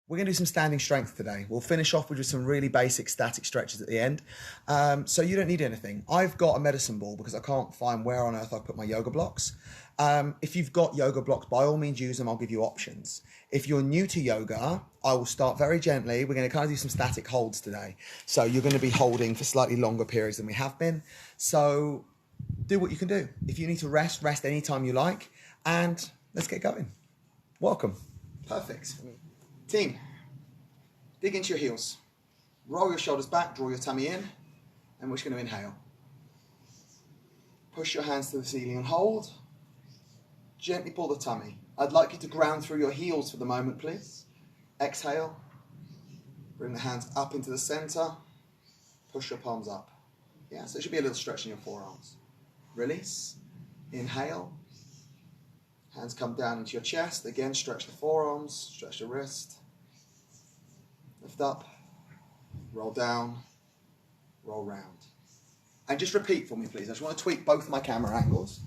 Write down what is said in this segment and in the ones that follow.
We're going to do some standing strength today. We'll finish off with just some really basic static stretches at the end. So you don't need anything. I've got a medicine ball because I can't find where on earth I've put my yoga blocks. If you've got yoga blocks, by all means use them. I'll give you options. If you're new to yoga, I will start very gently. We're going to kind of do some static holds today. So you're going to be holding for slightly longer periods than we have been. So do what you can do. If you need to rest anytime you like. And let's get going. Welcome. Perfect. Team, dig into your heels. Roll your shoulders back, draw your tummy in, and we're just going to inhale. Push your hands to the ceiling and hold. Gently pull the tummy. I'd like you to ground through your heels for the moment, please. Exhale. Bring the hands up into the center. Push your palms up. Yeah, so there should be a little stretch in your forearms. Release. Inhale. Hands come down into your chest. Again, stretch the forearms, stretch the wrist. Lift up, roll down, roll round. And just repeat for me, please. I just want to tweak both my camera angles.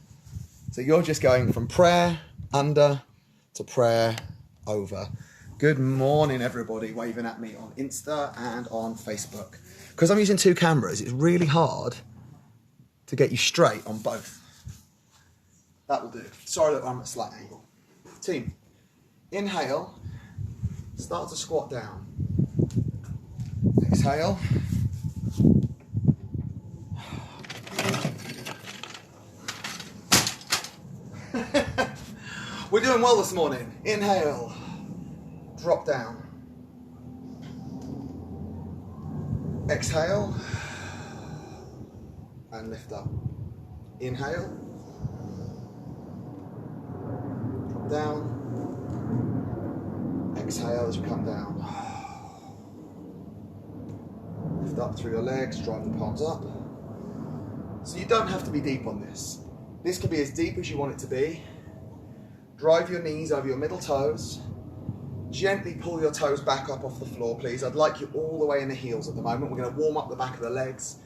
So you're just going from prayer under to prayer over. Good morning, everybody waving at me on Insta and on Facebook. Because I'm using two cameras, it's really hard to get you straight on both. That will do. Sorry that I'm at a slight angle. Team, inhale, start to squat down. Exhale. We're doing well this morning. Inhale, drop down. Exhale, and lift up. Inhale. Down. Exhale as you come down. Lift up through your legs, drive the palms up. So you don't have to be deep on this. This can be as deep as you want it to be. Drive your knees over your middle toes. Gently pull your toes back up off the floor, please. I'd like you all the way in the heels at the moment. We're going to warm up the back of the legs.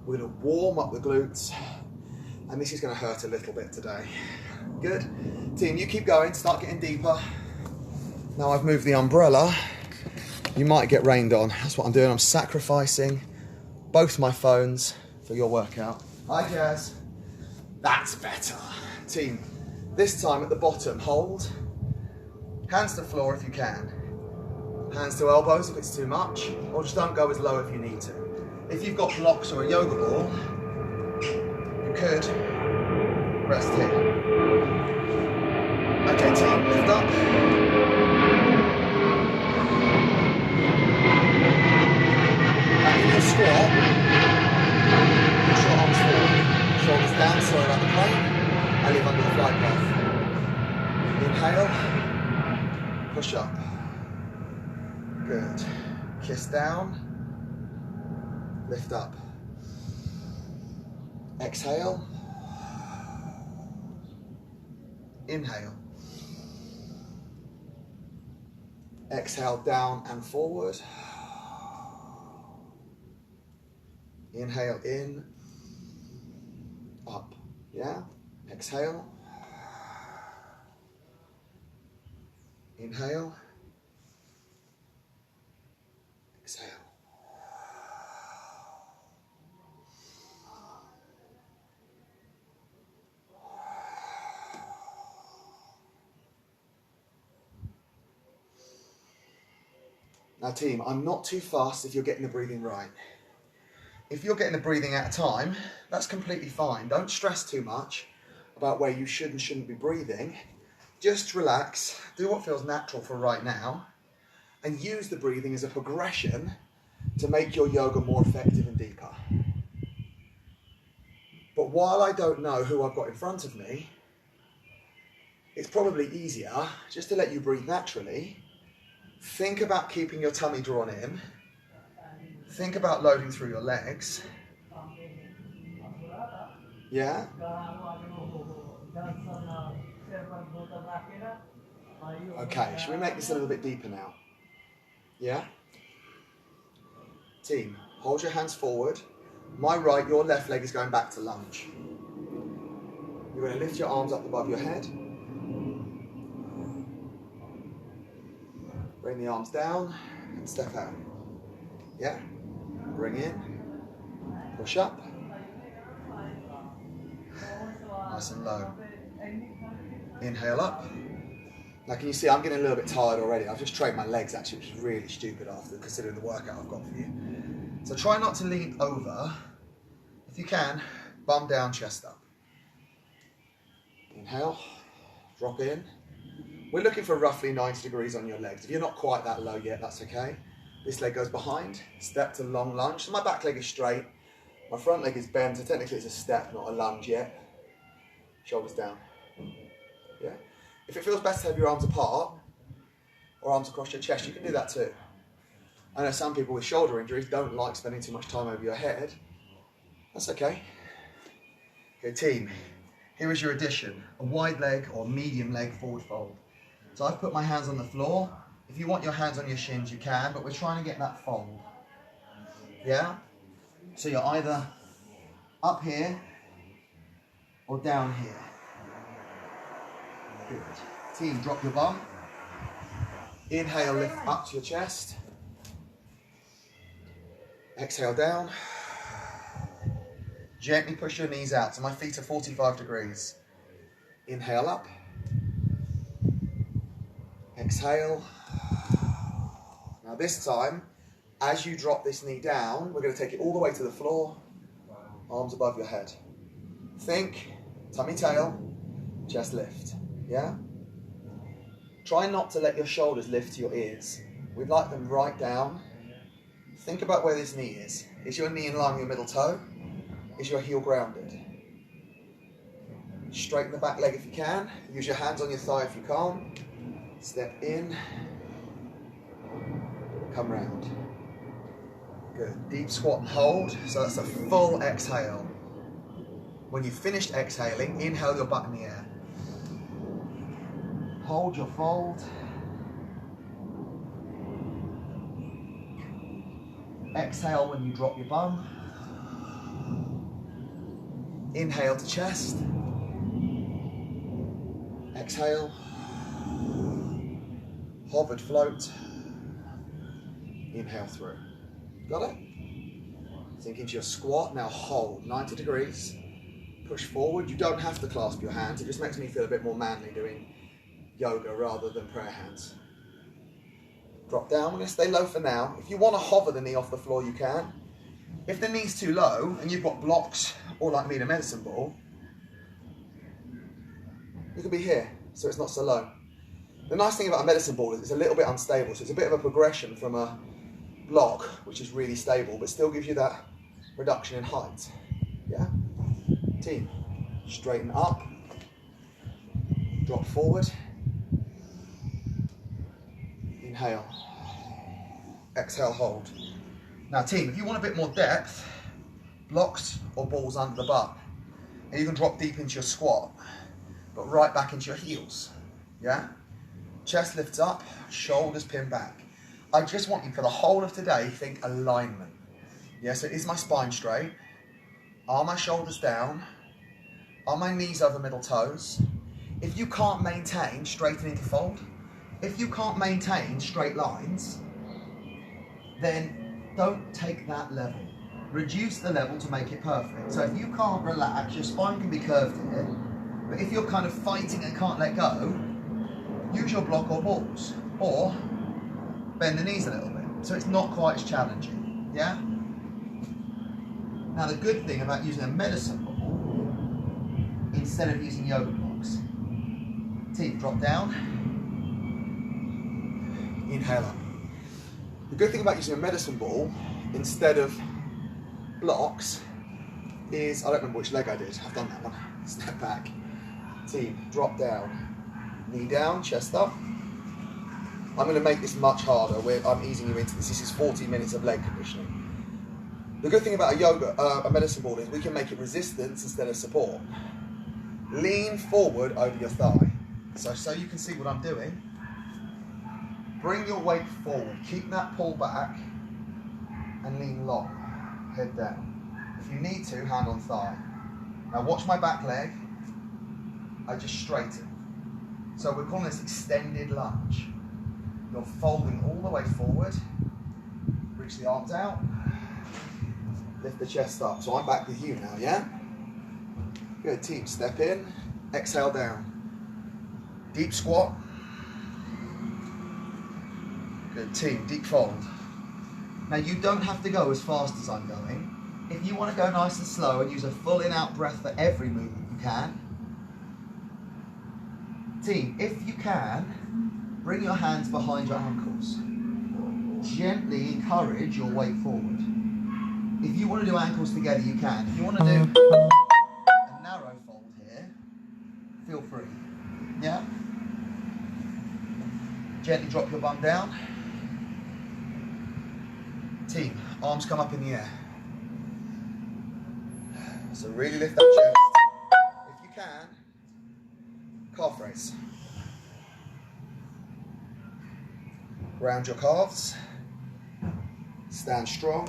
We're going to warm up the glutes. And this is going to hurt a little bit today. Good. Team, you keep going, start getting deeper. Now I've moved the umbrella. You might get rained on. That's what I'm doing. I'm sacrificing both my phones for your workout. Hi, Jazz. That's better. Team, this time at the bottom, hold. Hands to the floor if you can. Hands to elbows if it's too much, or just don't go as low if you need to. If you've got blocks or a yoga ball, you could rest here. Okay, team, lift up. And in your squat, push your arms forward. Shoulders down, sorry about the plane. I live under the flight path. Inhale, push up. Good. Kiss down, lift up. Exhale. Inhale. Exhale down and forward. Inhale in, up, yeah? Exhale. Inhale. Exhale. Now team, I'm not too fast if you're getting the breathing right. If you're getting the breathing at a time, that's completely fine. Don't stress too much about where you should and shouldn't be breathing. Just relax, do what feels natural for right now, and use the breathing as a progression to make your yoga more effective and deeper. But while I don't know who I've got in front of me, it's probably easier just to let you breathe naturally. Think about keeping your tummy drawn in. Think about loading through your legs. Yeah? Okay, should we make this a little bit deeper now? Yeah? Team, hold your hands forward. My right, your left leg is going back to lunge. You're going to lift your arms up above your head. Bring the arms down and step out. Yeah? Bring in, push up. Nice and low. Inhale up. Now can you see I'm getting a little bit tired already? I've just trained my legs actually, which is really stupid after considering the workout I've got for you. So try not to lean over. If you can, bum down, chest up. Inhale, drop in. We're looking for roughly 90 degrees on your legs. If you're not quite that low yet, that's okay. This leg goes behind, step to long lunge. So my back leg is straight, my front leg is bent, so technically it's a step, not a lunge yet. Shoulders down. Yeah. If it feels better to have your arms apart, or arms across your chest, you can do that too. I know some people with shoulder injuries don't like spending too much time over your head. That's okay. Okay, team. Here is your addition, a wide leg or medium leg forward fold. So I've put my hands on the floor. If you want your hands on your shins, you can, but we're trying to get that fold. Yeah? So you're either up here or down here. Good. Team, drop your bum. Inhale, lift up to your chest. Exhale down. Gently push your knees out. So my feet are 45 degrees. Inhale up. Exhale. Now this time, as you drop this knee down, we're going to take it all the way to the floor. Arms above your head. Think, tummy tail, chest lift. Yeah? Try not to let your shoulders lift to your ears. We'd like them right down. Think about where this knee is. Is your knee in line with your middle toe? Is your heel grounded? Straighten the back leg if you can. Use your hands on your thigh if you can't. Step in. Come round. Good. Deep squat and hold. So that's a full exhale. When you've finished exhaling, inhale your butt in the air. Hold your fold. Exhale when you drop your bum. Inhale to chest. Exhale. Hovered float. Inhale through. Got it? Sink into your squat. Now hold 90 degrees. Push forward. You don't have to clasp your hands. It just makes me feel a bit more manly doing yoga rather than prayer hands. Drop down. We're going to stay low for now. If you want to hover the knee off the floor, you can. If the knee's too low and you've got blocks or like me in a medicine ball, you can be here, so it's not so low. The nice thing about a medicine ball is it's a little bit unstable, so it's a bit of a progression from a block, which is really stable, but still gives you that reduction in height. Yeah? Team, straighten up, drop forward, inhale, exhale, hold. Now team, if you want a bit more depth, blocks or balls under the butt, and you can drop deep into your squat, but right back into your heels, yeah? Chest lifts up, shoulders pin back. I just want you for the whole of today, think alignment. Yeah, so is my spine straight? Are my shoulders down? Are my knees over middle toes? If you can't maintain straightening to fold, if you can't maintain straight lines, then don't take that level. Reduce the level to make it perfect. So if you can't relax, your spine can be curved here, but if you're kind of fighting and can't let go, use your block or balls, or bend the knees a little bit, so it's not quite as challenging, yeah? Now the good thing about using a medicine ball, instead of using yoga blocks, teeth drop down, inhale up. The good thing about using a medicine ball, instead of blocks, is, I don't remember which leg I did, I've done that one, step back, teeth drop down, knee down, chest up. I'm going to make this much harder. I'm easing you into this. This is 40 minutes of leg conditioning. The good thing about a medicine ball is we can make it resistance instead of support. Lean forward over your thigh. So you can see what I'm doing. Bring your weight forward. Keep that pull back and lean long. Head down. If you need to, hand on thigh. Now watch my back leg. I just straighten. So we're calling this extended lunge. You're folding all the way forward. Reach the arms out. Lift the chest up. So I'm back with you now, yeah? Good, team. Step in. Exhale down. Deep squat. Good, team. Deep fold. Now you don't have to go as fast as I'm going. If you want to go nice and slow and use a full in-out breath for every movement, you can. Team, if you can, bring your hands behind your ankles. Gently encourage your weight forward. If you want to do ankles together, you can. If you want to do a narrow fold here, feel free. Yeah? Gently drop your bum down. Team, arms come up in the air. So really lift that chest. If you can, calf raise. Ground your calves. Stand strong.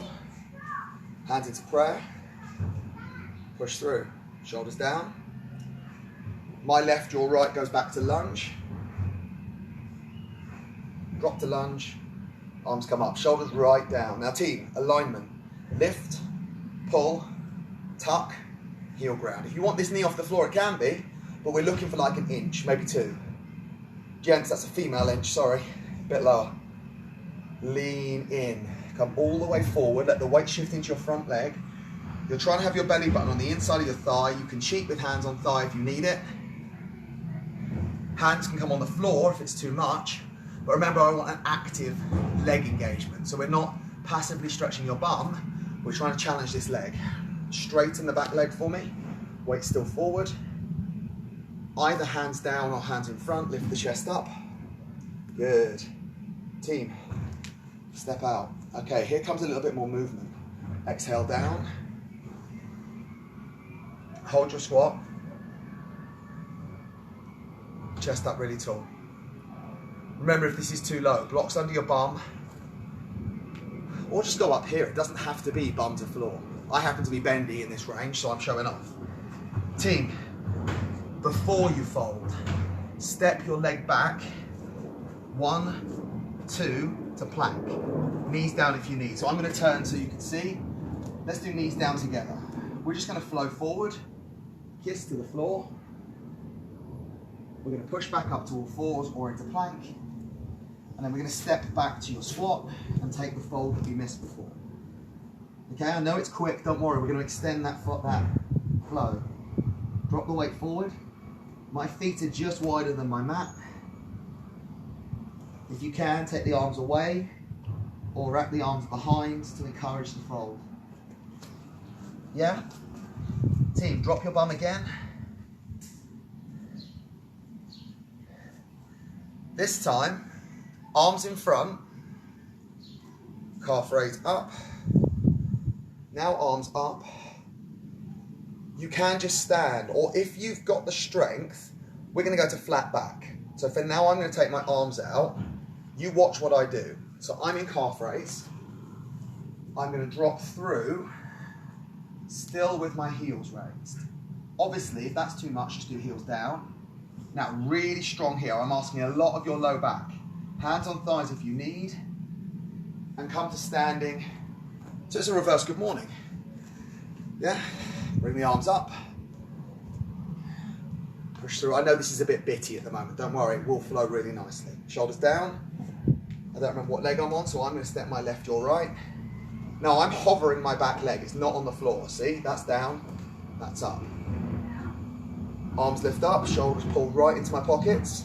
Hands into prayer. Push through. Shoulders down. My left, your right goes back to lunge. Drop to lunge. Arms come up. Shoulders right down. Now team, alignment. Lift, pull, tuck, heel ground. If you want this knee off the floor, it can be, but we're looking for like an inch, maybe 2. Gents, that's a female inch, sorry. A bit lower. Lean in. Come all the way forward. Let the weight shift into your front leg. You're trying to have your belly button on the inside of your thigh. You can cheat with hands on thigh if you need it. Hands can come on the floor if it's too much. But remember, I want an active leg engagement. So we're not passively stretching your bum. We're trying to challenge this leg. Straighten the back leg for me. Weight still forward. Either hands down or hands in front. Lift the chest up. Good. Team, step out. Okay, here comes a little bit more movement. Exhale down. Hold your squat. Chest up really tall. Remember, if this is too low, blocks under your bum. Or just go up here. It doesn't have to be bum to floor. I happen to be bendy in this range, so I'm showing off. Team, before you fold, step your leg back. 1, 2 to plank. Knees down if you need. So I'm going to turn so you can see. Let's do knees down together. We're just going to flow forward, kiss to the floor. We're going to push back up to all fours or into plank. And then we're going to step back to your squat and take the fold that we missed before. Okay, I know it's quick, don't worry. We're going to extend that flow. Drop the weight forward. My feet are just wider than my mat. If you can, take the arms away or wrap the arms behind to encourage the fold. Yeah? Team, drop your bum again. This time, arms in front, calf raise up. Now arms up. You can just stand, or if you've got the strength, we're going to go to flat back. So for now, I'm going to take my arms out. You watch what I do. So I'm in calf raise. I'm going to drop through, still with my heels raised. Obviously, if that's too much, just do heels down. Now, really strong here. I'm asking a lot of your low back. Hands on thighs if you need. And come to standing. So it's a reverse good morning. Yeah? Bring the arms up. Push through. I know this is a bit bitty at the moment. Don't worry, it will flow really nicely. Shoulders down. I don't remember what leg I'm on, so I'm going to step my left, your right. Now I'm hovering my back leg. It's not on the floor. See? That's down. That's up. Arms lift up. Shoulders pull right into my pockets.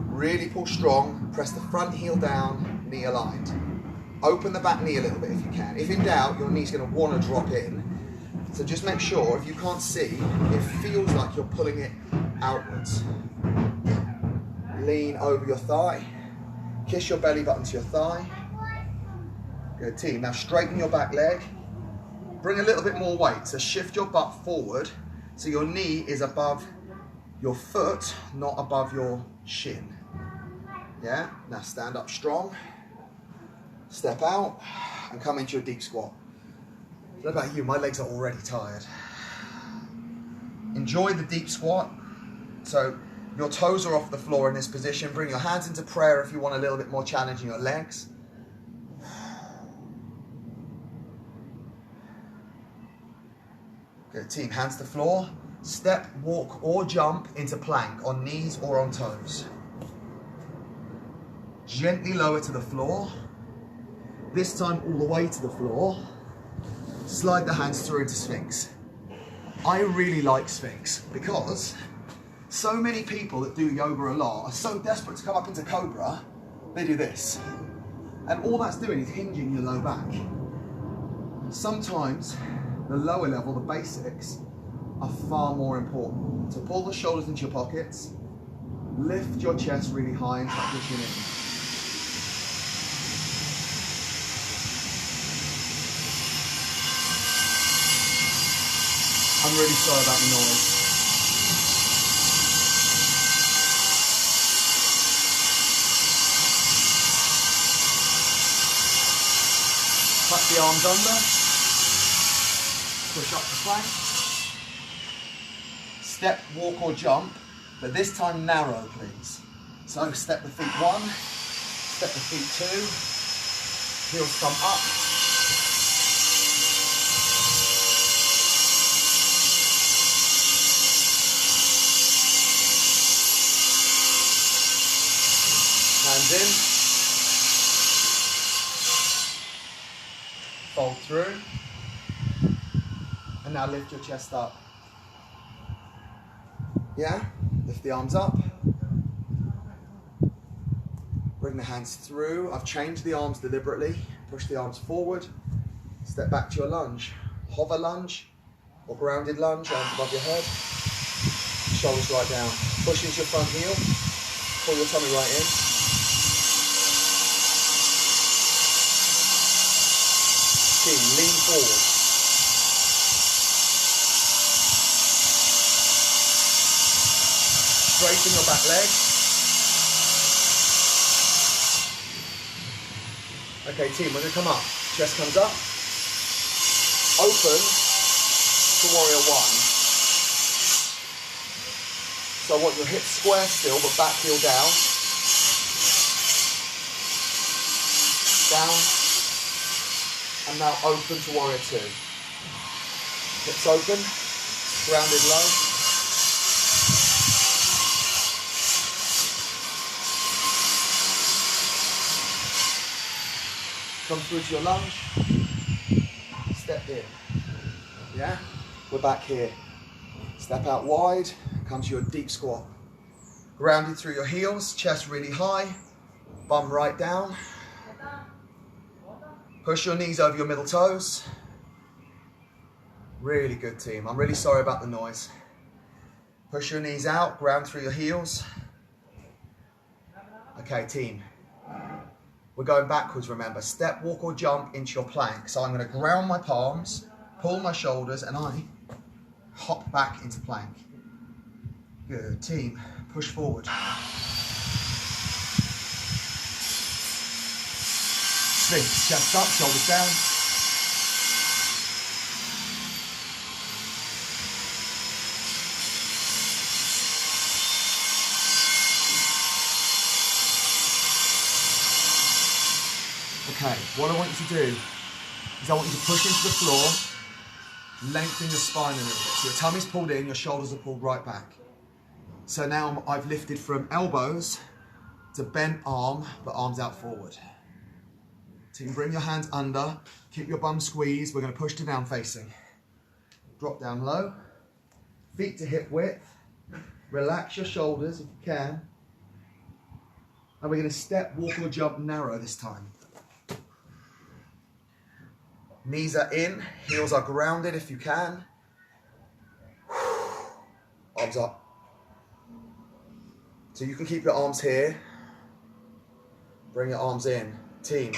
Really pull strong. Press the front heel down. Knee aligned. Open the back knee a little bit if you can. If in doubt, your knee's going to want to drop in. So just make sure, if you can't see, it feels like you're pulling it outwards. Lean over your thigh. Kiss your belly button to your thigh. Good, team. Now straighten your back leg. Bring a little bit more weight. So shift your butt forward so your knee is above your foot, not above your shin. Yeah? Now stand up strong. Step out and come into your deep squat. What about you? My legs are already tired. Enjoy the deep squat. So Your toes are off the floor in this position. Bring your hands into prayer if you want a little bit more challenge in your legs. Good, team, hands to the floor. Step, walk or jump into plank on knees or on toes. Gently lower to the floor. This time all the way to the floor. Slide the hands through into Sphinx. I really like Sphinx because so many people that do yoga a lot are so desperate to come up into Cobra, they do this. And all that's doing is hinging your low back. Sometimes the lower level, the basics, are far more important. So pull the shoulders into your pockets, lift your chest really high and tuck your chin in. I'm really sorry about the noise. Tuck the arms under. Push up the plank. Step, walk or jump, but this time narrow, please. So step the feet one, step the feet two, heels come up. Hands in. Fold through. And now lift your chest up. Yeah? Lift the arms up. Bring the hands through. I've changed the arms deliberately. Push the arms forward. Step back to your lunge. Hover lunge or grounded lunge, arms above your head. Shoulders right down. Push into your front heel. Pull your tummy right in. Lean forward. Straighten your back leg. Okay, team, we're going to come up. Chest comes up. Open to warrior one. So I want your hips square still, but back heel down. Down. And now open to warrior two. Hips open, grounded low. Come through to your lunge. Step in. Yeah? We're back here. Step out wide, come to your deep squat. Grounded through your heels, chest really high, bum right down. Push your knees over your middle toes. Really good, team. I'm really sorry about the noise. Push your knees out, ground through your heels. Okay, team. We're going backwards, remember. Step, walk or jump into your plank. So I'm going to ground my palms, pull my shoulders, and I hop back into plank. Good, team. Push forward. Sphinx, chest up, shoulders down. Okay, what I want you to do is I want you to push into the floor, lengthen your spine a little bit. So your tummy's pulled in, your shoulders are pulled right back. So now I've lifted from elbows to bent arm, but arms out forward. So you can bring your hands under, keep your bum squeezed. We're going to push to down facing. Drop down low, feet to hip width. Relax your shoulders if you can. And we're going to step, walk or jump narrow this time. Knees are in, heels are grounded if you can. Arms up. So you can keep your arms here. Bring your arms in. Team.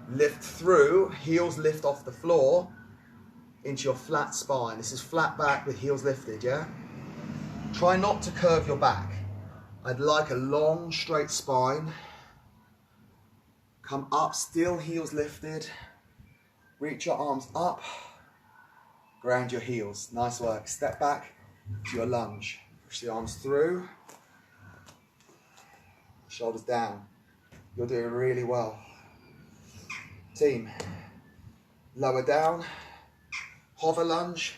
Lift through, heels lift off the floor into your flat spine. This is flat back with heels lifted, yeah? Try not to curve your back. I'd like a long, straight spine. Come up, still heels lifted. Reach your arms up. Ground your heels. Nice work. Step back to your lunge. Push the arms through. shoulders down. You're doing really well. Team, lower down, hover lunge,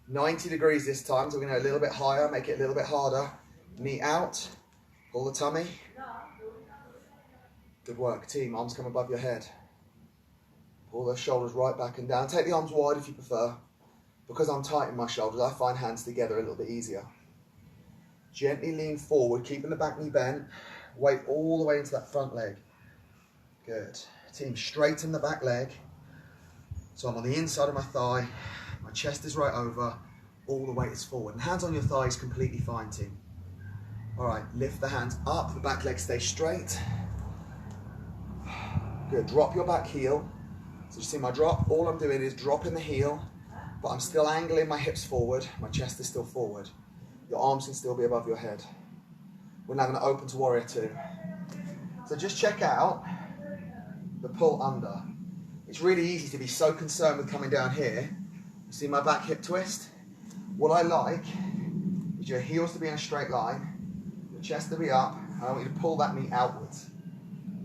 90 degrees this time, so we're going to go a little bit higher, make it a little bit harder. Knee out, pull the tummy. Good work. Team, arms come above your head. Pull those shoulders right back and down. Take the arms wide if you prefer. Because I'm tight in my shoulders, I find hands together a little bit easier. Gently lean forward, keeping the back knee bent. Weight all the way into that front leg. Good. Team, straighten the back leg. So I'm on the inside of my thigh. My chest is right over. All the weight is forward. And hands on your thighs, completely fine, team. All right, lift the hands up. The back leg stays straight. Good. Drop your back heel. So you see my drop? All I'm doing is dropping the heel, but I'm still angling my hips forward. My chest is still forward. Your arms can still be above your head. We're now going to open to Warrior 2. So just check out the pull under. It's really easy to be so concerned with coming down here. You see my back hip twist? What I like is your heels to be in a straight line, your chest to be up, and I want you to pull that knee outwards.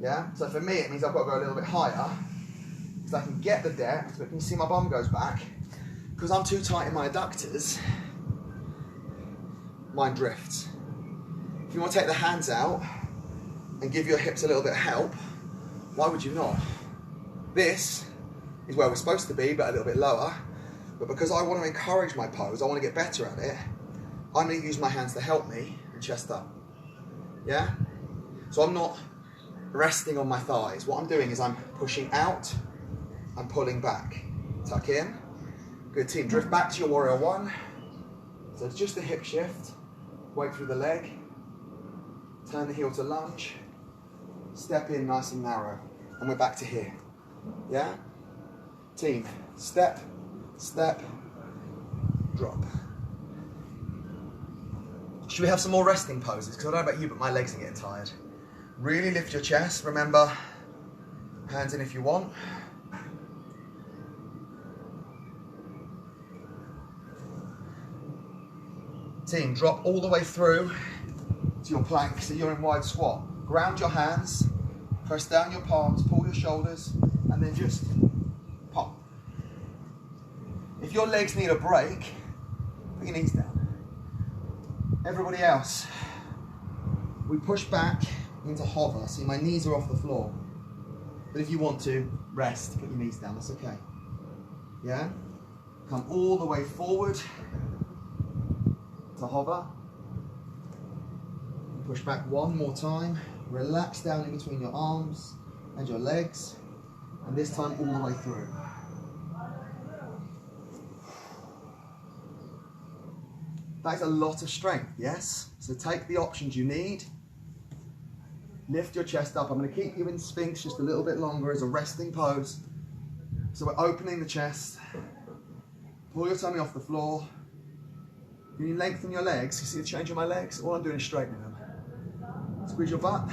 Yeah? So for me, it means I've got to go a little bit higher, because I can get the depth, but can you see my bum goes back? Because I'm too tight in my adductors, mine drifts. If you want to take the hands out and give your hips a little bit of help, why would you not? This is where we're supposed to be, but a little bit lower. But because I want to encourage my pose, I want to get better at it, I'm going to use my hands to help me and chest up. Yeah? So I'm not resting on my thighs. What I'm doing is I'm pushing out and pulling back. Tuck in. Good, team. Drift back to your Warrior 1. So it's just a hip shift. Weight through the leg. Turn the heel to lunge. Step in nice and narrow. And we're back to here. Yeah? Team. Step, step, drop. Should we have some more resting poses? Because I don't know about you, but my legs are getting tired. Really lift your chest. Remember, hands in if you want. Team, drop all the way through to your plank, so you're in wide squat. Ground your hands, press down your palms, pull your shoulders, and then just pop. If your legs need a break, put your knees down. Everybody else, we push back into hover. See, my knees are off the floor. But if you want to, rest, put your knees down, that's okay. Yeah? Come all the way forward to hover. Push back one more time. Relax down in between your arms and your legs. And this time all the way through. That is a lot of strength, yes? So take the options you need. Lift your chest up. I'm going to keep you in Sphinx just a little bit longer as a resting pose. So we're opening the chest. Pull your tummy off the floor. Can you lengthen your legs? You see the change in my legs? All I'm doing is straightening them. Squeeze your butt.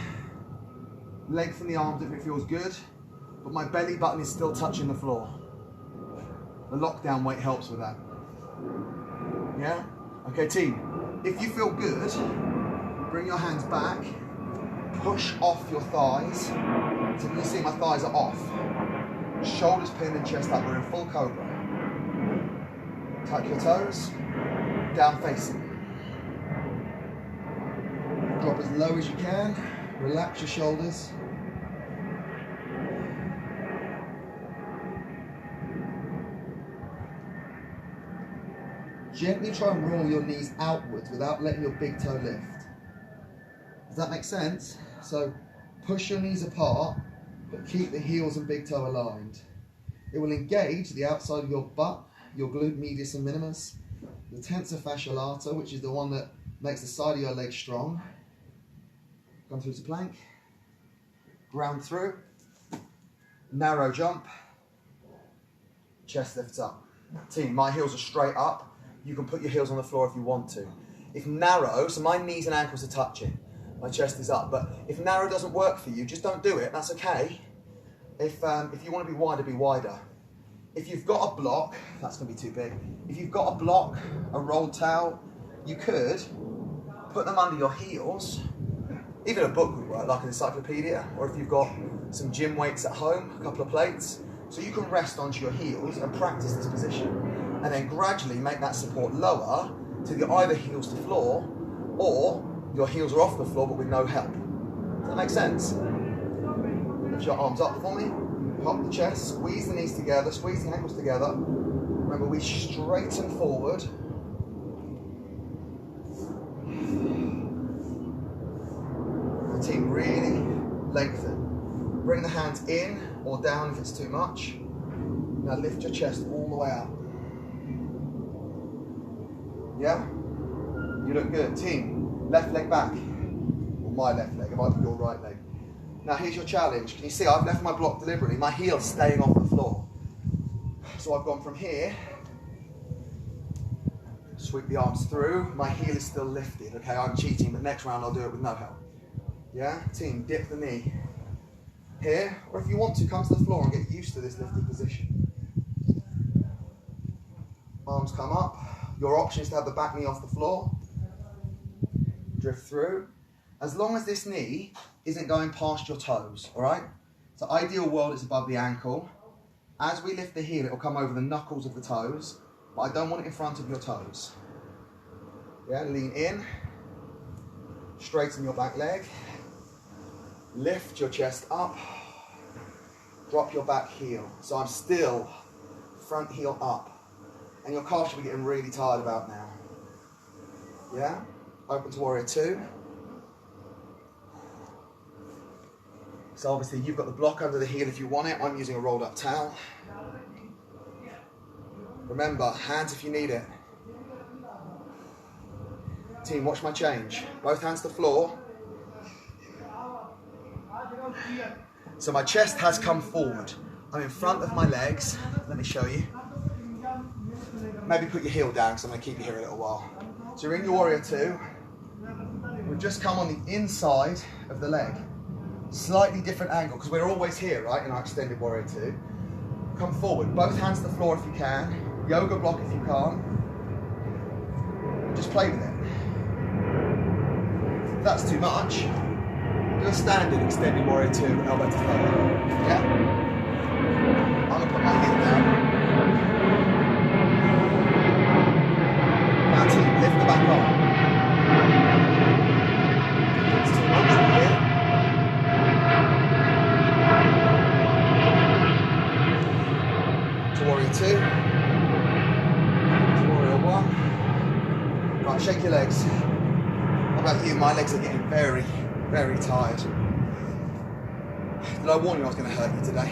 Lengthen the arms if it feels good. But my belly button is still touching the floor. The lockdown weight helps with that. Yeah? Okay, team. If you feel good, bring your hands back. Push off your thighs. So you can see my thighs are off. Shoulders pinned and chest up. We're in full cobra. Tuck your toes. Down facing. Drop as low as you can. Relax your shoulders. Gently try and roll your knees outwards without letting your big toe lift. Does that make sense? So push your knees apart, but keep the heels and big toe aligned. It will engage the outside of your butt, your glute medius and minimus, the tensor fasciae lata, which is the one that makes the side of your leg strong. Come through to plank. Ground through. Narrow jump. Chest lifts up. Team, my heels are straight up. You can put your heels on the floor if you want to. If narrow, so my knees and ankles are touching. My chest is up. But if narrow doesn't work for you, just don't do it. That's okay. If you want to be wider. If you've got a block, that's going to be too big. If you've got a block, a rolled towel, you could put them under your heels Even a book would work, like an encyclopedia, or if you've got some gym weights at home, a couple of plates, so you can rest onto your heels and practice this position, and then gradually make that support lower till you're either heels to floor, or your heels are off the floor but with no help. Does that make sense? Lift your arms up for me, pop the chest, squeeze the knees together, squeeze the ankles together. Remember, we straighten forward. Team, really lengthen. Bring the hands in or down if it's too much. Now lift your chest all the way out. Yeah? You look good. Team, left leg back. Or my left leg, it might be your right leg. Now here's your challenge. Can you see I've left my block deliberately? My heel's staying off the floor. So I've gone from here, sweep the arms through, my heel is still lifted. Okay, I'm cheating, but next round I'll do it with no help. Yeah, team, dip the knee here, or if you want to, come to the floor and get used to this lifted position. Arms come up. Your option is to have the back knee off the floor. Drift through. As long as this knee isn't going past your toes, all right? So ideal world is above the ankle. As we lift the heel, it will come over the knuckles of the toes, but I don't want it in front of your toes. Yeah, lean in. Straighten your back leg. Lift your chest up, drop your back heel. So I'm still front heel up. And your calf should be getting really tired about now. Yeah? Open to warrior two. So obviously you've got the block under the heel if you want it. I'm using a rolled up towel. Remember, hands if you need it. Team, watch my change. Both hands to floor. So my chest has come forward. I'm in front of my legs. Let me show you. Maybe put your heel down because I'm going to keep you here a little while. So you're in your warrior two. We've just come on the inside of the leg. Slightly different angle because we're always here, right, in our extended warrior two. Come forward. Both hands to the floor if you can. Yoga block if you can't. Just play with it. If that's too much, do a standard extended warrior two, elbow to thigh. Yeah? I'm going to put my heel down. Now team, lift the back arm. It's too much from here. To warrior two. To warrior one. Right, shake your legs. How about you? My legs are getting very, very tired. Did I warn you I was going to hurt you today?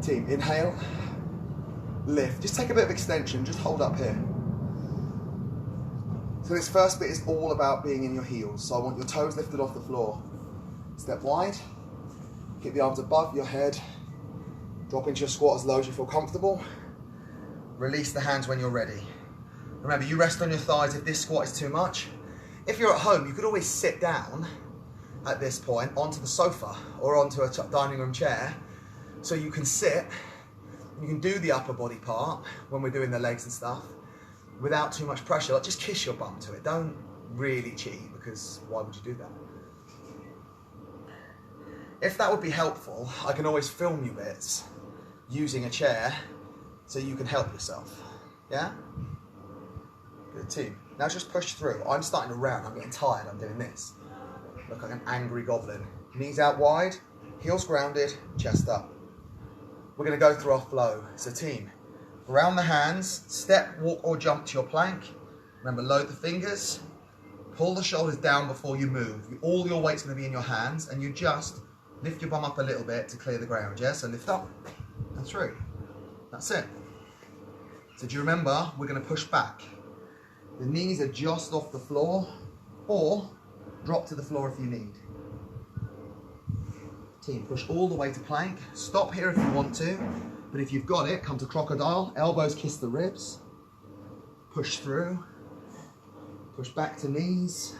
Team, inhale, lift. Just take a bit of extension, just hold up here. So this first bit is all about being in your heels. So I want your toes lifted off the floor. Step wide, keep the arms above your head, drop into your squat as low as you feel comfortable. Release the hands when you're ready. Remember, you rest on your thighs if this squat is too much. If you're at home, you could always sit down at this point onto the sofa or onto a dining room chair so you can sit, you can do the upper body part when we're doing the legs and stuff without too much pressure. Like, just kiss your bum to it. Don't really cheat, because why would you do that? If that would be helpful, I can always film you bits using a chair so you can help yourself. Yeah? Good, team. Now just push through. I'm starting to round. I'm getting tired. I'm doing this. Look like an angry goblin. Knees out wide, heels grounded, chest up. We're going to go through our flow. So team, ground the hands, step, walk or jump to your plank. Remember, load the fingers, pull the shoulders down before you move. All your weight's going to be in your hands, and you just lift your bum up a little bit to clear the ground, yeah? So lift up and through. That's it. So do you remember, we're going to push back. The knees are just off the floor, or drop to the floor if you need. Team, push all the way to plank. Stop here if you want to, but if you've got it, come to crocodile. Elbows kiss the ribs. Push through. Push back to knees.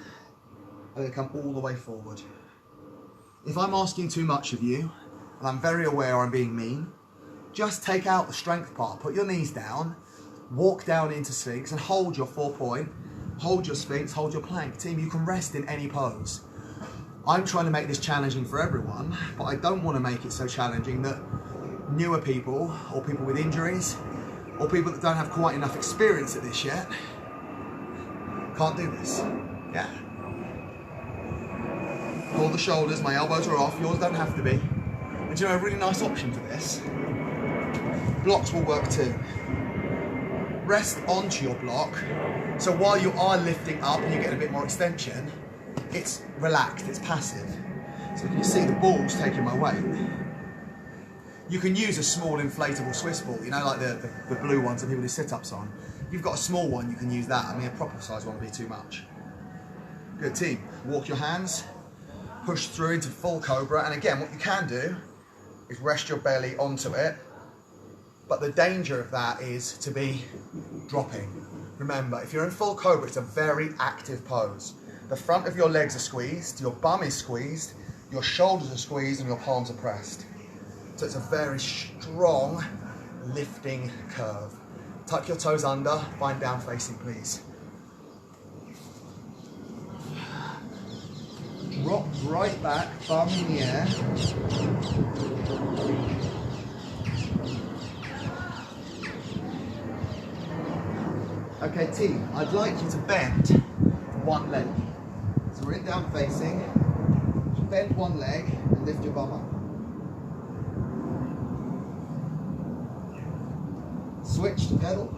And then come all the way forward. If I'm asking too much of you, and I'm very aware I'm being mean, just take out the strength part. Put your knees down, walk down into Sphinx and hold your 4 point, Hold your Sphinx, hold your plank. Team, you can rest in any pose. I'm trying to make this challenging for everyone, but I don't want to make it so challenging that newer people, or people with injuries, or people that don't have quite enough experience at this yet, can't do this. Yeah. Pull the shoulders, my elbows are off, yours don't have to be. And you know, a really nice option for this, blocks will work too. Rest onto your block, so while you are lifting up and you get a bit more extension, it's relaxed, it's passive. So you can see the ball's taking my weight. You can use a small inflatable Swiss ball, you know, like the blue ones that people do sit-ups on. If you've got a small one, you can use that. I mean, a proper size one would be too much. Good, team. Walk your hands, push through into full cobra, and again, what you can do is rest your belly onto it, but the danger of that is to be dropping. Remember, if you're in full cobra, it's a very active pose. The front of your legs are squeezed, your bum is squeezed, your shoulders are squeezed, and your palms are pressed. So it's a very strong lifting curve. Tuck your toes under, find down facing, please. Drop right back, bum in the air. Okay, team, I'd like you to bend one leg. So we're in down facing, bend one leg and lift your bum up. Switch to pedal.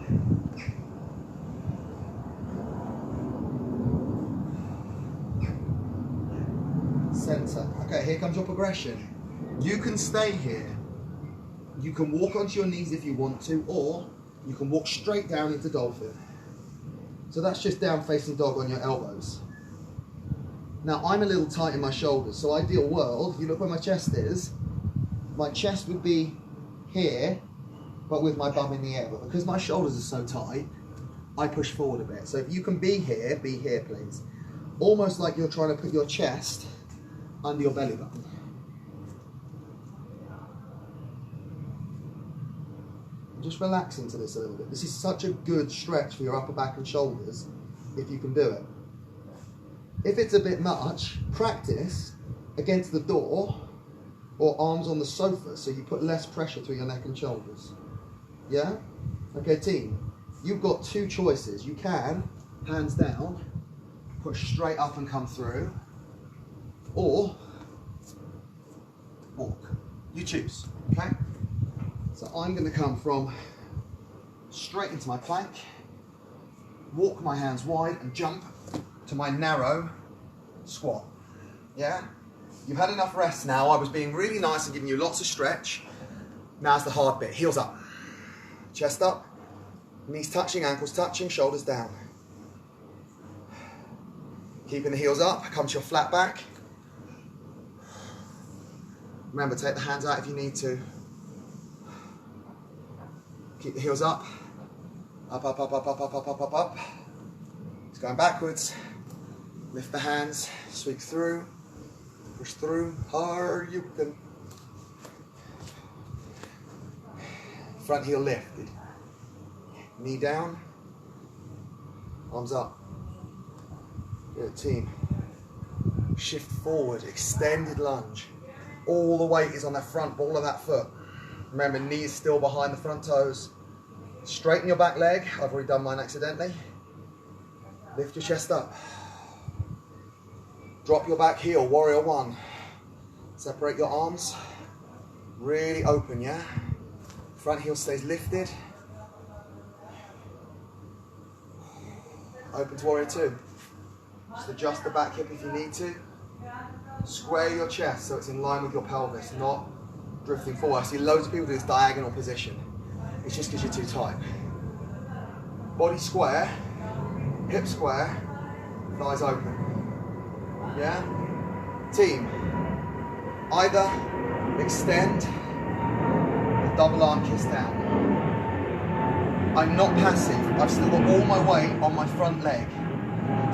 Center. Okay, here comes your progression. You can stay here. You can walk onto your knees if you want to, or you can walk straight down into dolphin. So that's just down facing dog on your elbows. Now I'm a little tight in my shoulders, so ideal world, if you look where my chest is, my chest would be here, but with my bum in the air. But because my shoulders are so tight, I push forward a bit. So if you can be here, please. Almost like you're trying to put your chest under your belly button. Just relax into this a little bit. This is such a good stretch for your upper back and shoulders if you can do it. If it's a bit much, practice against the door or arms on the sofa so you put less pressure through your neck and shoulders. Yeah? Okay, team, you've got two choices. You can, hands down, push straight up and come through, or walk. You choose, okay? So I'm going to come from straight into my plank, walk my hands wide and jump to my narrow squat. Yeah? You've had enough rest now. I was being really nice and giving you lots of stretch. Now's the hard bit. Heels up. Chest up. Knees touching, ankles touching, shoulders down. Keeping the heels up. Come to your flat back. Remember, take the hands out if you need to. Keep the heels up. Up, up, up, up, up, up, up, up, up, up. It's going backwards. Lift the hands. Sweep through. Push through. Hard you can. Front heel lifted. Knee down. Arms up. Good, team. Shift forward. Extended lunge. All the weight is on the front ball of that foot. Remember, knees still behind the front toes. Straighten your back leg. I've already done mine accidentally. Lift your chest up. Drop your back heel, warrior one. Separate your arms. Really open, yeah? Front heel stays lifted. Open to warrior two. Just adjust the back hip if you need to. Square your chest so it's in line with your pelvis, not drifting forward. I see loads of people do this diagonal position. It's just because you're too tight. Body square, hip square, thighs open. Yeah? Team, either extend or double arm kiss down. I'm not passive. I've still got all my weight on my front leg.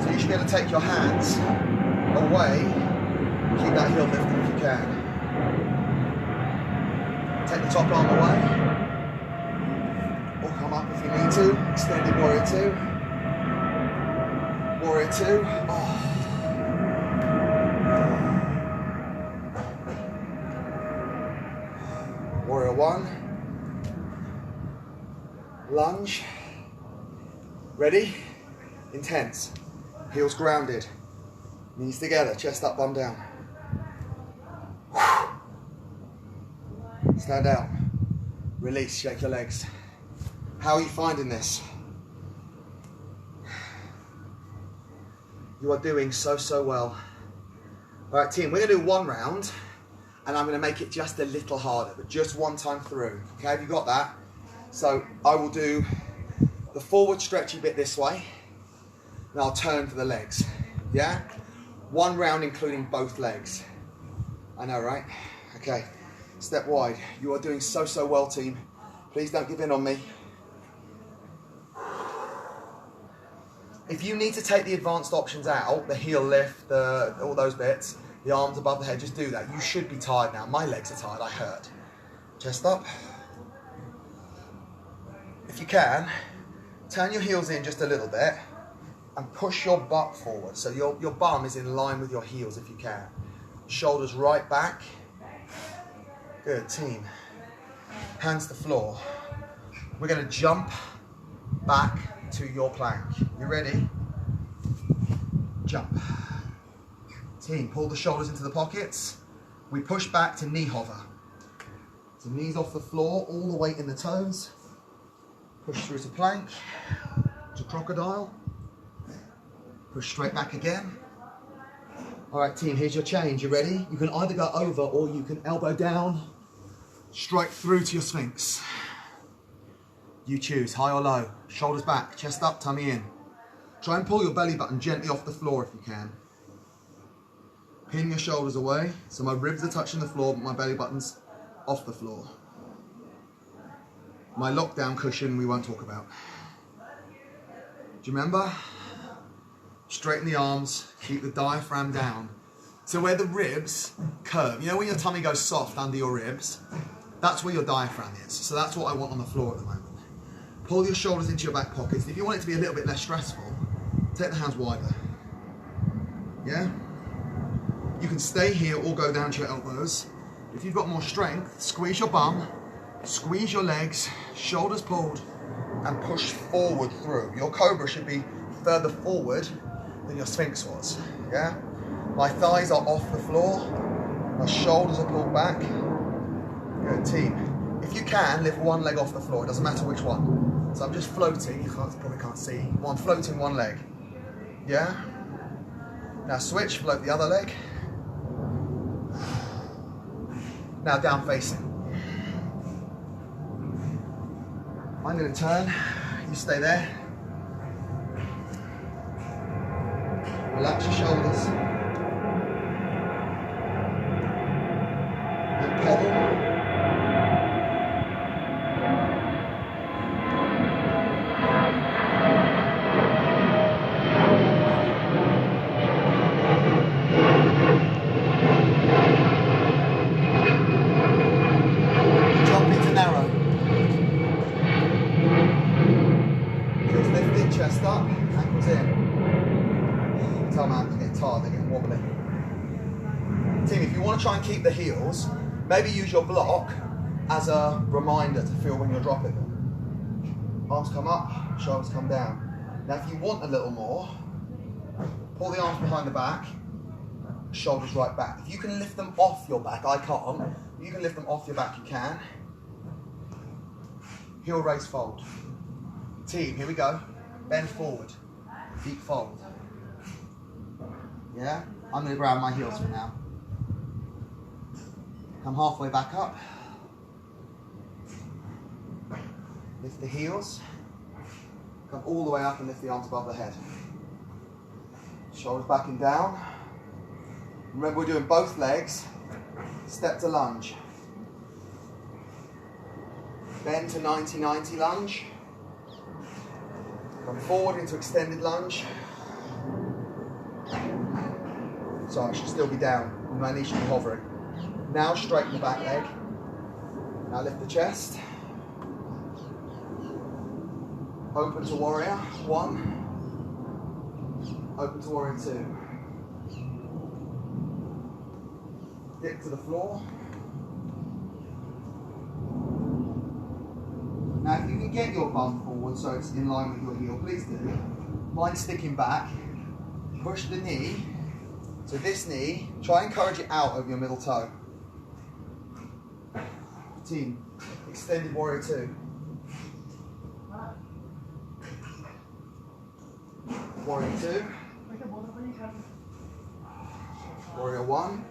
So you should be able to take your hands away. Keep that heel lifted if you can. Take the top arm away. Or come up if you need to. Extended warrior two. Warrior 2. Oh. Warrior 1. Lunge. Ready? Intense. Heels grounded. Knees together, chest up, bum down. Stand out. Release, shake your legs. How are you finding this? You are doing so well. All right, team, we're gonna do one round and I'm gonna make it just a little harder, but just one time through. Okay, have you got that? So I will do the forward stretchy bit this way, and I'll turn for the legs, yeah? One round including both legs. I know, right? Okay, step wide. You are doing so well, team. Please don't give in on me. If you need to take the advanced options out, the heel lift, all those bits, the arms above the head, just do that. You should be tired now. My legs are tired, I hurt. Chest up. If you can, turn your heels in just a little bit and push your butt forward. So your bum is in line with your heels if you can. Shoulders right back. Good, team. Hands to floor. We're gonna jump back to your plank. You ready? Jump. Team, pull the shoulders into the pockets. We push back to knee hover. So knees off the floor, all the weight in the toes. Push through to plank, to crocodile. Push straight back again. All right, team, here's your change. You ready? You can either go over or you can elbow down, straight through to your Sphinx. You choose, high or low. Shoulders back, chest up, tummy in. Try and pull your belly button gently off the floor if you can. Pin your shoulders away, so my ribs are touching the floor, but my belly button's off the floor. My lockdown cushion we won't talk about. Do you remember? Straighten the arms, keep the diaphragm down. So where the ribs curve, you know when your tummy goes soft under your ribs? That's where your diaphragm is. So that's what I want on the floor at the moment. Pull your shoulders into your back pockets. If you want it to be a little bit less stressful, take the hands wider. Yeah? You can stay here or go down to your elbows. If you've got more strength, squeeze your bum, squeeze your legs, shoulders pulled, and push forward through. Your cobra should be further forward than your Sphinx was, yeah? My thighs are off the floor, my shoulders are pulled back. Good, team. If you can, lift one leg off the floor, it doesn't matter which one. So I'm just floating, you probably can't see. Well, I'm floating one leg, yeah? Now switch, float the other leg. Now down facing. I'm going to turn, you stay there. Relax your shoulders. And pedal. Jump into narrow. Heels lifted, chest up, ankles in. Tell my ankles get tired, they're getting wobbly. Team, if you want to try and keep the heels, maybe use your block as a reminder to feel when you're dropping them. Arms come up, shoulders come down. Now if you want a little more, pull the arms behind the back, shoulders right back. If you can lift them off your back, I can't. If you can lift them off your back, you can. Heel raise fold. Team, here we go. Bend forward, deep fold. Yeah, I'm going to grab my heels for now. Come halfway back up. Lift the heels. Come all the way up and lift the arms above the head. Shoulders back and down. Remember, we're doing both legs. Step to lunge. Bend to 90-90 lunge. Come forward into extended lunge. Sorry, I should still be down. My knees should be hovering. Now straighten the back leg. Now lift the chest. Open to warrior. 1, Open to warrior 2. Dip to the floor. Now if you can get your bum forward so it's in line with your heel, please do. Mine's sticking back. Push the knee. So this knee, try and encourage it out over your middle toe. Team, extended warrior 2. Warrior 2. Warrior 1.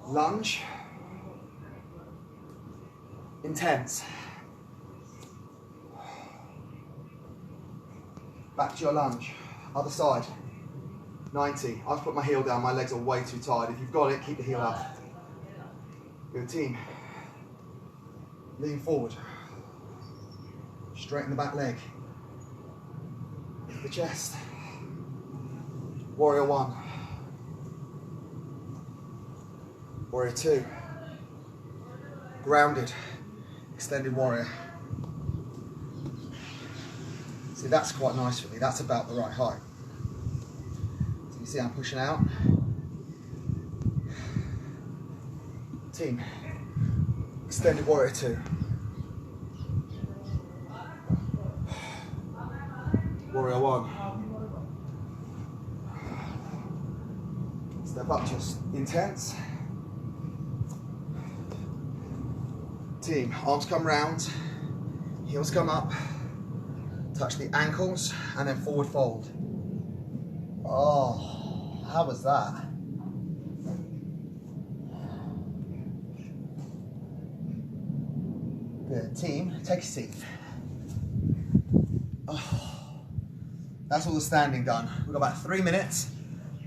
Lunge. Intense. Back to your lunge. Other side. 90. I've put my heel down, my legs are way too tired. If you've got it, keep the heel up. Good team. Lean forward. Straighten the back leg. Lift the chest. Warrior 1. Warrior 2. Grounded. Extended warrior. See, that's quite nice for me. That's about the right height. So you see I'm pushing out. Team. Extended warrior 2. Warrior 1. Step up, just intense. Team, arms come round, heels come up, touch the ankles, and then forward fold. Oh, how was that? Good. Team, take a seat. Oh, that's all the standing done. We've got about 3 minutes,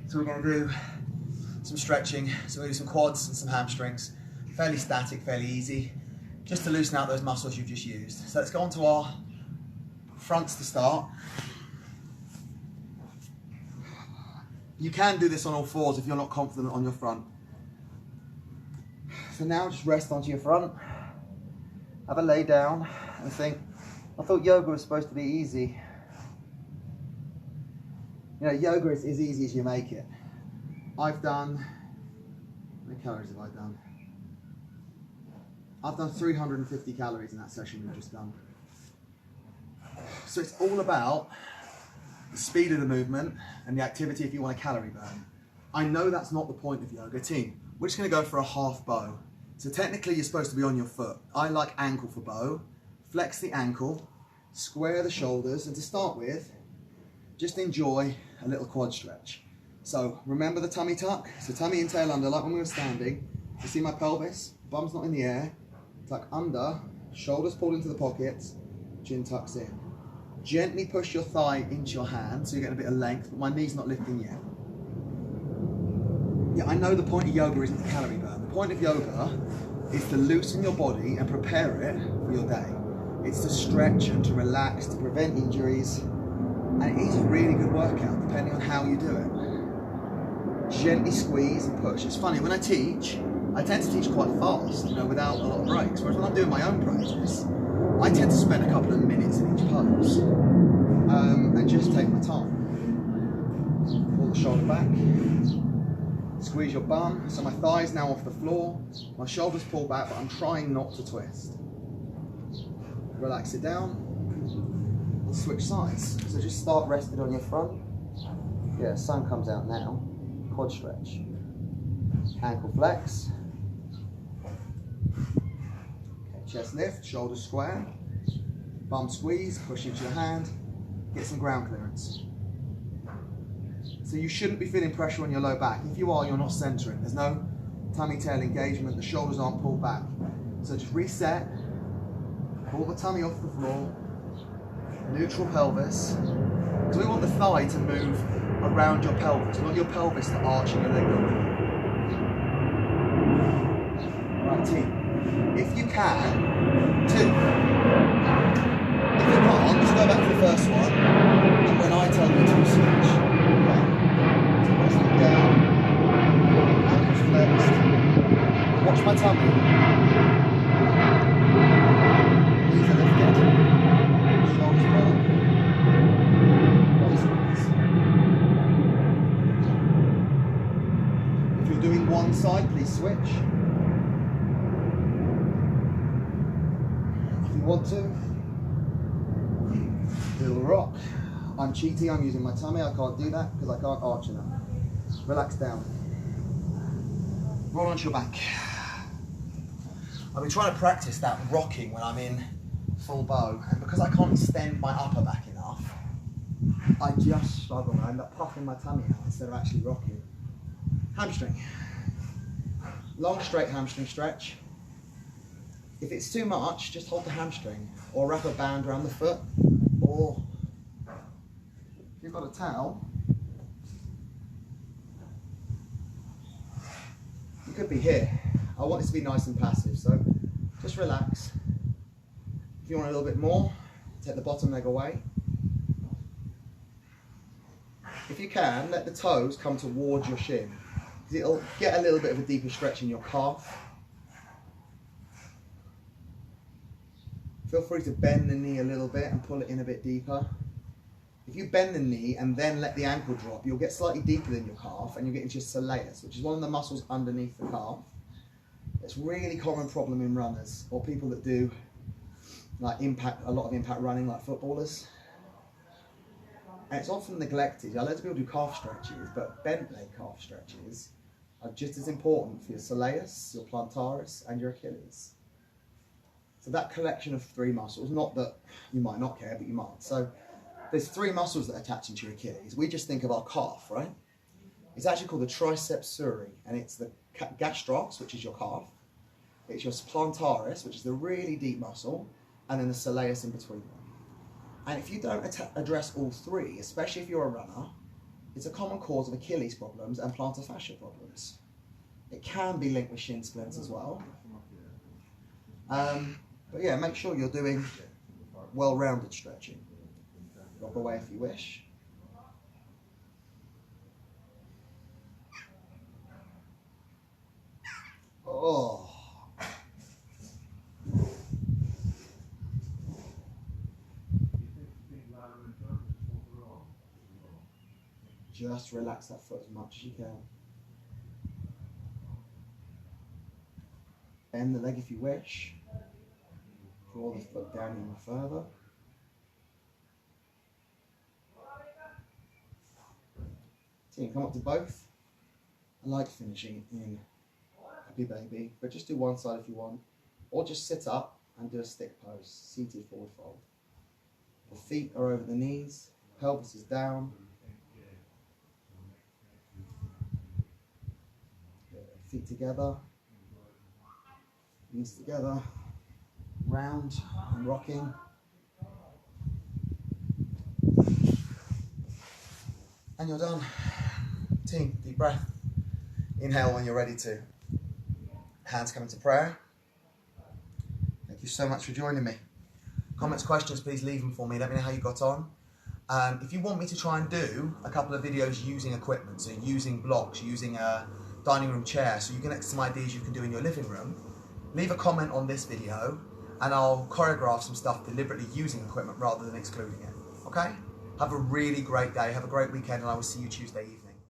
so we're going to do some stretching. So we're going to do some quads and some hamstrings. Fairly static, fairly easy, just to loosen out those muscles you've just used. So let's go on to our fronts to start. You can do this on all fours if you're not confident on your front. So now just rest onto your front. Have a lay down and think, I thought yoga was supposed to be easy. You know, yoga is as easy as you make it. I've done, how many calories have I done? I've done 350 calories in that session we've just done. So it's all about the speed of the movement and the activity if you want a calorie burn. I know that's not the point of yoga. Team, we're just going to go for a half bow. So technically you're supposed to be on your foot. I like ankle for bow. Flex the ankle, square the shoulders, and to start with, just enjoy a little quad stretch. So remember the tummy tuck? So tummy in, tail under, like when we were standing. You see my pelvis? Bum's not in the air. Tuck under, shoulders pulled into the pockets, chin tucks in. Gently push your thigh into your hand so you get a bit of length, but my knee's not lifting yet. Yeah, I know the point of yoga isn't the calorie burn. The point of yoga is to loosen your body and prepare it for your day. It's to stretch and to relax, to prevent injuries, and it is a really good workout depending on how you do it. Gently squeeze and push. It's funny, when I teach, I tend to teach quite fast, you know, without a lot of breaks, whereas when I'm doing my own practice, I tend to spend a couple of minutes in each pose and just take my time. Pull the shoulder back. Squeeze your bum, so my thigh's now off the floor, my shoulders pull back, but I'm trying not to twist. Relax it down, and switch sides. So just start rested on your front. Yeah, sun comes out now. Quad stretch. Ankle flex. Okay, chest lift, shoulders square. Bum squeeze, push into your hand. Get some ground clearance. So you shouldn't be feeling pressure on your low back. If you are, you're not centering. There's no tummy tail engagement. The shoulders aren't pulled back. So just reset. Pull the tummy off the floor. Neutral pelvis. Because we want the thigh to move around your pelvis, not your pelvis to arch and your leg over. Right, team. If you can, 2. If you can't, just go back to the first one. And when I tell you to switch. Down, ankles flexed. Watch my tummy. Knees are lifted. Shoulders pulled. Body switch. If you want to, little rock. I'm cheating, I'm using my tummy, I can't do that because I can't arch enough. Relax down. Roll onto your back. I've been trying to practice that rocking when I'm in full bow, and because I can't extend my upper back enough, I just struggle. I end up puffing my tummy out instead of actually rocking. Hamstring. Long straight hamstring stretch. If it's too much, just hold the hamstring or wrap a band around the foot, or if you've got a towel, you could be here. I want this to be nice and passive, so just relax. If you want a little bit more, take the bottom leg away. If you can, let the toes come towards your shin, because it'll get a little bit of a deeper stretch in your calf. Feel free to bend the knee a little bit and pull it in a bit deeper. If you bend the knee and then let the ankle drop, you'll get slightly deeper than your calf and you'll get into your soleus, which is one of the muscles underneath the calf. It's a really common problem in runners, or people that do like a lot of impact running, like footballers. And it's often neglected. Loads of people do calf stretches, but bent leg calf stretches are just as important for your soleus, your plantaris, and your Achilles. So that collection of three muscles, not that you might not care, but you might. So there's three muscles that attach into your Achilles. We just think of our calf, right? It's actually called the triceps suri, and it's the gastrocs, which is your calf. It's your plantaris, which is the really deep muscle, and then the soleus in between them. And if you don't address all three, especially if you're a runner, it's a common cause of Achilles problems and plantar fascia problems. It can be linked with shin splints as well. But yeah, make sure you're doing well-rounded stretching. Drop away if you wish. Oh. Just relax that foot as much as you can. Bend the leg if you wish. Draw the foot down even further. Team, come up to both. I like finishing in happy baby, but just do one side if you want. Or just sit up and do a stick pose, seated forward fold. The feet are over the knees, pelvis is down. Feet together, knees together, round and rocking. And you're done. Team, deep breath. Inhale when you're ready to. Hands come into prayer. Thank you so much for joining me. Comments, questions, please leave them for me. Let me know how you got on. If you want me to try and do a couple of videos using equipment, so using blocks, using a dining room chair, so you can get some ideas you can do in your living room, leave a comment on this video and I'll choreograph some stuff deliberately using equipment rather than excluding it. Okay? Have a really great day, have a great weekend, and I will see you Tuesday evening.